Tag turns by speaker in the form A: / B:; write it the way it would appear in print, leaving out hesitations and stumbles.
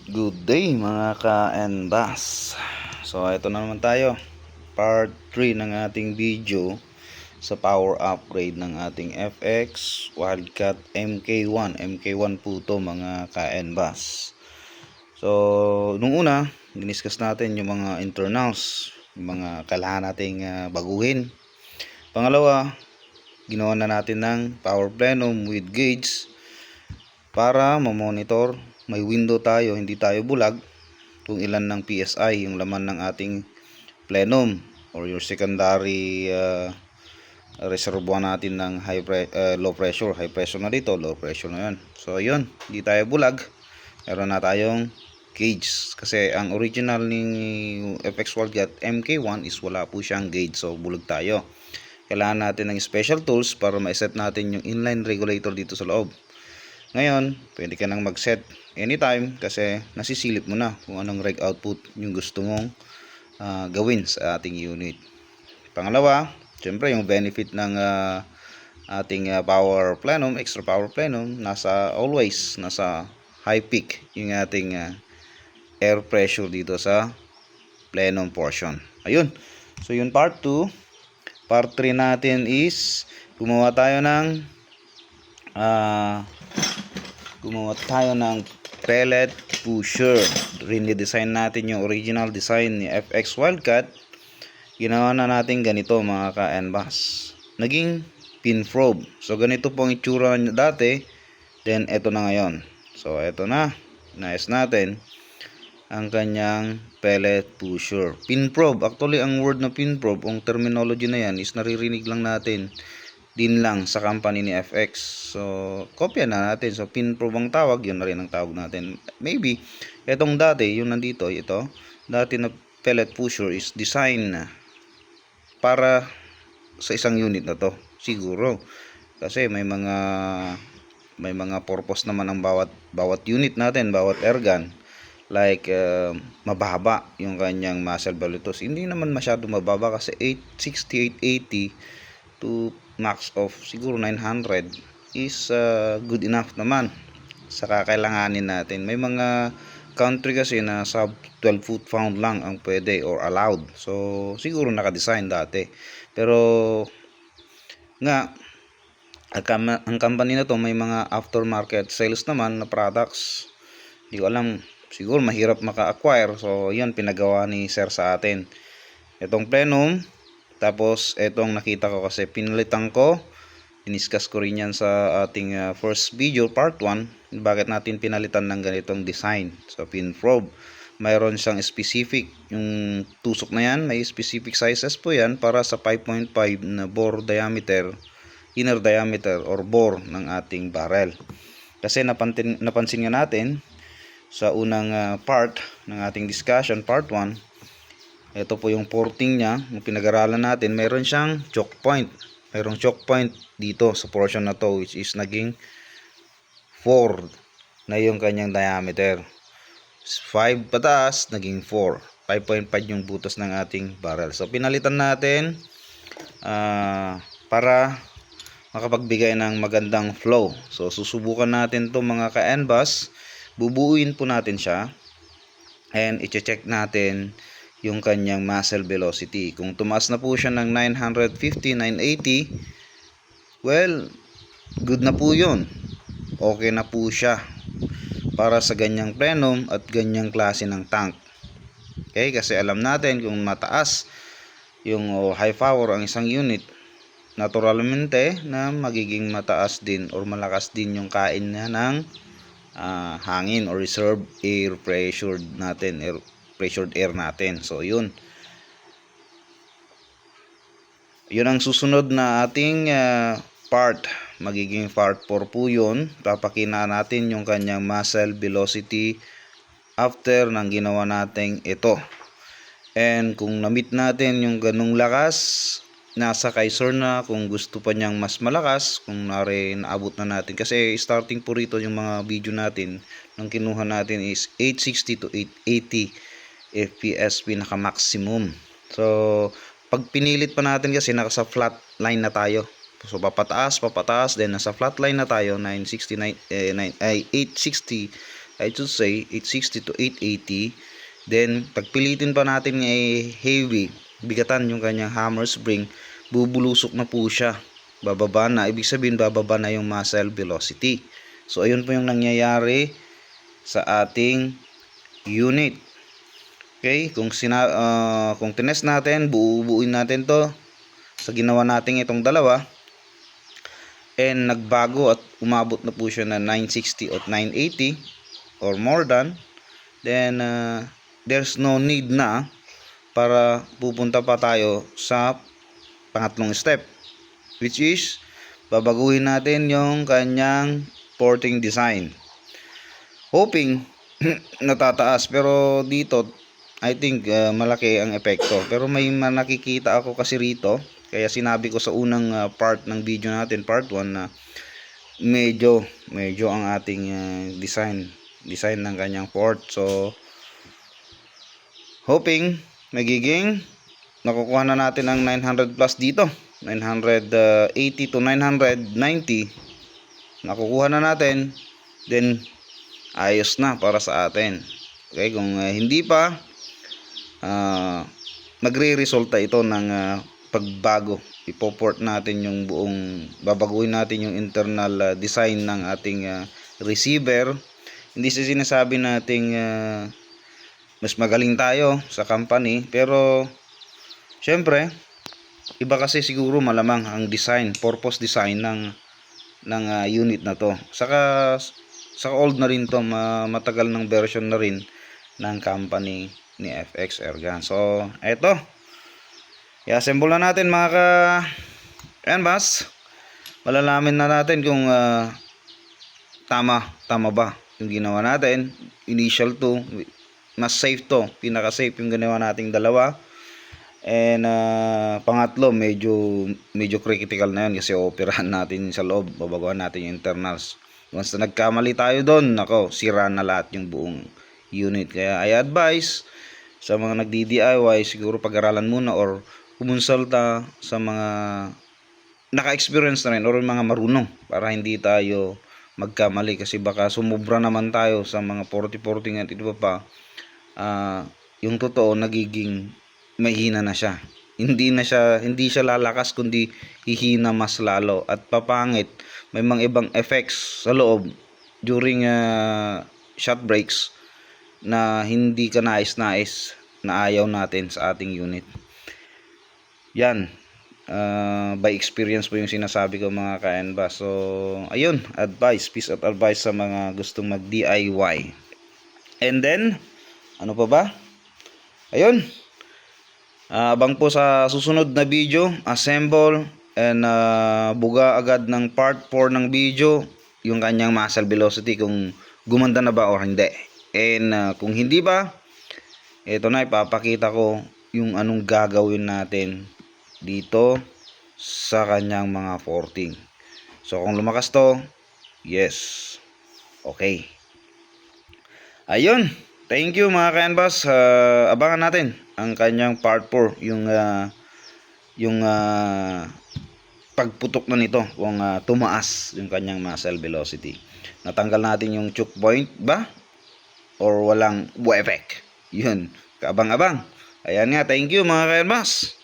A: Good day mga ka-NBAS. So ito na naman tayo, part 3 ng ating video sa power upgrade ng ating FX Wildcat MK1. MK1 po to mga ka-NBAS. So nung una, diniscuss natin yung mga internals, yung mga kailangan nating baguhin. Pangalawa, ginawa na natin ng power plenum with gauge para ma-monitor. May window tayo, hindi tayo bulag kung ilan ng PSI yung laman ng ating plenum or your secondary reservoir natin ng low pressure. High pressure na dito, low pressure na yun. So yun, hindi tayo bulag, meron na tayong gauge kasi ang original ni FX Wildcat MK1 is wala po siyang gauge, so bulag tayo. Kailangan natin ng special tools para ma-set natin yung inline regulator dito sa loob. Ngayon, pwede ka nang mag-set anytime kasi nasisilip mo na kung anong reg output yung gusto mong gawin sa ating unit. Pangalawa, syempre yung benefit ng ating power plenum, extra power plenum, always nasa high peak yung ating air pressure dito sa plenum portion. Ayun. So yun part 2. Part 3 natin is gumawa tayo ng pellet pusher. Rin-design natin yung original design ni FX Wildcat. Ginawa na natin ganito mga ka-NBAS. Naging pin probe. So ganito po ang itsura niya dati. Then ito na ngayon. So ito na. Nice natin ang kanyang pellet pusher. Pin probe. Actually ang word na pin probe, ang terminology na yan is naririnig lang natin din lang sa company ni FX. So, kopya na natin. So, pin probe ang tawag. Yun na rin ang tawag natin. Maybe, itong dati, yung nandito, ito, dati na pellet pusher is design na para sa isang unit na to. Siguro. Kasi may mga purpose naman ang bawat unit natin, bawat air gun. Like, mababa yung kanyang muzzle velocity. Hindi naman masyado mababa kasi 860, 880 to max of siguro 900 is good enough naman sa kakailanganin natin. May mga country kasi na sub 12 foot pound lang ang pwede or allowed. So siguro naka-design dati. Pero nga ang company na to may mga aftermarket sales naman na products. Hindi ko alam, siguro mahirap maka-acquire. So yan pinagawa ni sir sa atin. Itong plenum, tapos etong nakita ko kasi pinalitan ko, iniskas ko rin yan sa ating first video part 1, bakit natin pinalitan ng ganitong design. So pin probe, mayroon siyang specific, yung tusok na yan may specific sizes po yan para sa 5.5 na bore diameter, inner diameter or bore ng ating barrel. Kasi napansin nga natin sa unang part ng ating discussion, part 1, ito po yung porting niya, yung pinag-aralan natin, meron siyang choke point. Mayroong choke point dito sa portion na to, which is naging 4 na yung kanyang diameter. 5 pataas, naging 4. 5.5 yung butas ng ating barrel. So pinalitan natin para makapagbigay ng magandang flow. So susubukan natin to mga ka-NBAS. Bubuuin po natin siya and i-check natin yung kanyang muzzle velocity. Kung tumaas na po siya ng 950, 980, well, good na po yun. Okay na po siya para sa ganyang plenum at ganyang klase ng tank. Okay, kasi alam natin kung mataas yung high power ang isang unit, naturalmente na magiging mataas din or malakas din yung kain niya ng hangin or reserve air pressure natin, pressured air natin. So yun ang susunod na ating part, magiging part 4 po yun. Papakina natin yung kanyang muzzle velocity after nang ginawa natin ito, and kung na-meet natin yung ganung lakas, nasa kay sir na kung gusto pa niyang mas malakas, kung naabot na natin, kasi starting po rito yung mga video natin nung kinuha natin is 860 to 880 FPS pinaka maximum. So pag pinilit pa natin kasi nasa flat line na tayo, so papataas, then nasa flat line na tayo, 860 I should say 860 to 880. Then pagpilitin pa natin heavy, bigatan yung kanyang hammer spring, bubulusok na po siya. Bababa na, ibig sabihin bababa na yung muzzle velocity. So ayun po yung nangyayari sa ating unit. Okay, kung tinest natin, buuin natin to sa ginawa natin itong dalawa, and nagbago at umabot na po siya na 960 at 980 or more than, then there's no need na para pupunta pa tayo sa pangatlong step, which is babaguhin natin yung kanyang porting design, hoping natataas. Pero dito I think malaki ang epekto, pero may nakikita ako kasi rito, kaya sinabi ko sa unang part ng video natin, part 1, na medyo ang ating design ng kanyang port. So hoping magiging nakukuha na natin ang 900 plus dito, 980 to 990 nakukuha na natin, then ayos na para sa atin. Okay, kung hindi pa, magre-resulta ito ng pagbago. Ipoport natin yung babaguhin natin yung internal design ng ating receiver. Hindi sa sinasabi nating mas magaling tayo sa company, pero syempre iba kasi siguro malamang ang design, purpose design ng unit na to. Saka old na rin to, matagal ng version na rin ng company ni FX Airgun. So eto, i-assemble na natin mga ka-NBAS. Malalaman na natin kung tama ba yung ginawa natin. Initial 2, mas safe to, pinaka safe yung ginawa nating dalawa. And pangatlo, medyo critical na yun kasi operahan natin sa loob, babaguhan natin yung internals. Once na nagkamali tayo doon, nako, sira na lahat yung buong unit. Kaya I advise sa mga nagdi-DIY, siguro pag-aralan muna or kumonsulta sa mga naka-experience na rin or mga marunong, para hindi tayo magkamali, kasi baka sumubra naman tayo sa mga 40-40 at ito pa, yung totoo nagiging mahina na siya. Hindi siya lalakas, kundi hihina mas lalo at papangit. May mga ibang effects sa loob during shot breaks na hindi ka nais na ayaw natin sa ating unit. Yan, by experience po yung sinasabi ko mga ka-NBAS. So ayun, piece of advice sa mga gustong mag DIY. And then ano pa ba, ayun, abang po sa susunod na video, assemble and buga agad ng part 4 ng video yung kanyang muzzle velocity, kung gumanda na ba or hindi. And kung hindi ba, ito na, ipapakita ko yung anong gagawin natin dito sa kanyang mga porting. So kung lumakas to, yes, okay. Ayun, thank you mga ka-NBAS. Abangan natin ang kanyang part 4, yung pagputok na nito kung tumaas yung kanyang muzzle velocity. Natanggal natin yung choke point ba or walang effect. Yun, kaabang-abang. Ayan nga, thank you mga ka-NBAS.